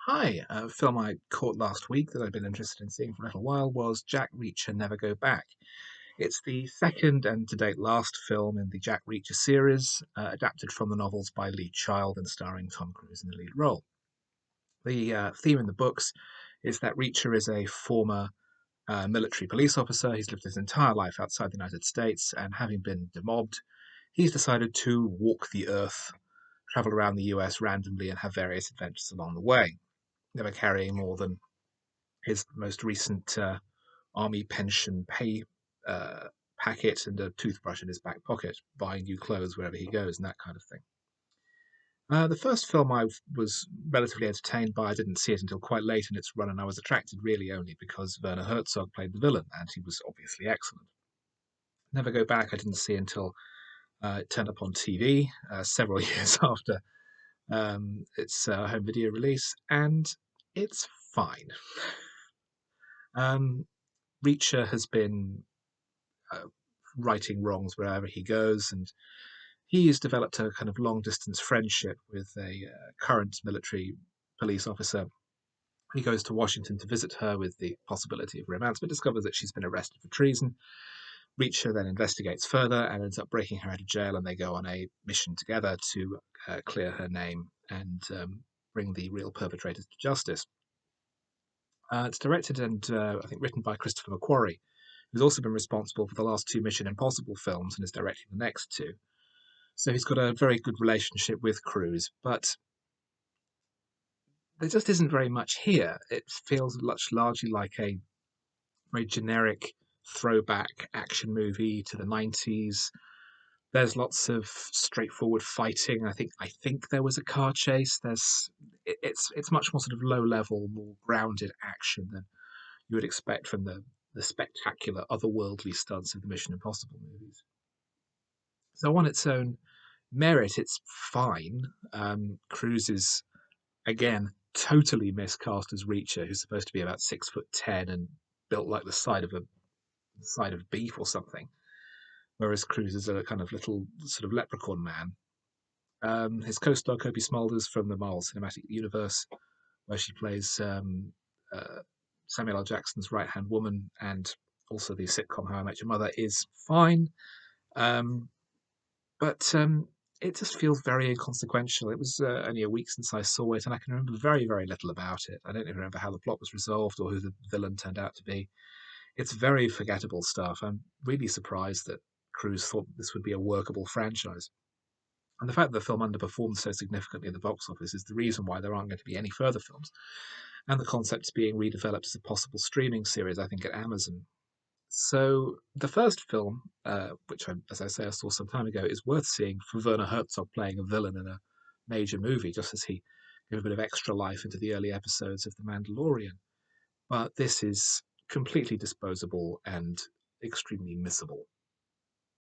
Hi, a film I caught last week that I've been interested in seeing for a little while was Jack Reacher Never Go Back. It's the second and to date last film in the Jack Reacher series, adapted from the novels by Lee Child and starring Tom Cruise in the lead role. The theme in the books is that Reacher is a former military police officer. He's lived his entire life outside the United States, and having been demobbed, he's decided to walk the earth, travel around the US randomly, and have various adventures along the way, never carrying more than his most recent army pension pay uh, packet and a toothbrush in his back pocket, buying new clothes wherever he goes and that kind of thing. The first film I was relatively entertained by. I didn't see it until quite late in its run, and I was attracted really only because Werner Herzog played the villain, and he was obviously excellent. Never Go Back, I didn't see until it turned up on TV several years after its home video release, and it's fine. Um, Reacher has been uh, righting wrongs wherever he goes, and he has developed a kind of long distance friendship with a current military police officer. He goes to Washington to visit her with the possibility of romance, but discovers that she's been arrested for treason. Reacher then investigates further and ends up breaking her out of jail, and they go on a mission together to clear her name and bring the real perpetrators to justice. It's directed and I think written by Christopher McQuarrie, who's also been responsible for the last two Mission Impossible films and is directing the next two. So he's got a very good relationship with Cruise, but there just isn't very much here. It feels much largely like a very generic throwback action movie to the 90s. There's lots of straightforward fighting. I think there was a car chase. It's much more sort of low level, more grounded action than you would expect from the spectacular otherworldly stunts of the Mission Impossible movies. So on its own merit, it's fine. Cruise is again totally miscast as Reacher, who's supposed to be about 6'10" and built like the side of beef or something, whereas Cruise is a kind of little sort of leprechaun man. His co-star Cobie Smulders from the Marvel Cinematic Universe, where she plays uh, Samuel L. Jackson's right-hand woman, and also the sitcom How I Met Your Mother, is fine. Um, but it just feels very inconsequential. It was only a week since I saw it, and I can remember very, very little about it. I don't even remember how the plot was resolved or who the villain turned out to be. It's very forgettable stuff. I'm really surprised that Cruise thought this would be a workable franchise. And the fact that the film underperformed so significantly at the box office is the reason why there aren't going to be any further films. And the concept's being redeveloped as a possible streaming series, I think, at Amazon. So the first film, which as I say, I saw some time ago, is worth seeing for Werner Herzog playing a villain in a major movie, just as he gave a bit of extra life into the early episodes of The Mandalorian. But this is completely disposable and extremely missable.